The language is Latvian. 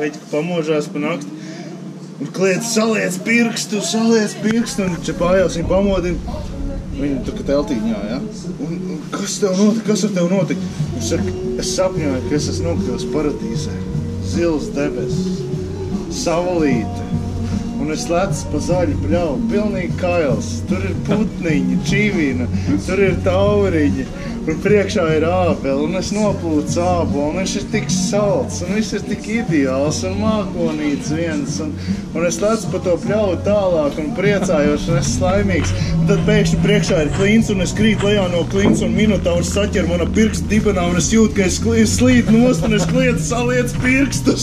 Veķi pamožās pa nakti. Un kliedz, saliec pirkstu, un Čepājās viņu pamodina. Viņa tur, ka teltīņā, ja? Un kas tev notika, kas ar tev notika? Viņš saka, es sapņoju, ka es esmu nokļuvis paradīzē. Zils debesis, saulīte. Un es lecu pa zaļu pļauju, pilnīgi kails. Tur ir putniņi, čivina, tur ir tauriņi. Un priekšā ir ābeli, un es noplūcu ābolu, un viņš ir tik salds, un viss ir tik ideāls, un mākonīts viens, un es lecu pa to pļauju tālāk, un priecājos, un es laimīgs. Un tad pēkšņi priekšā ir klints, un es krītu lejā no klints, un minotaurs saķer mana pirkstu dibenā, un es jūtu, ka es slītu nost, un es kliedzu, saliec pirkstu.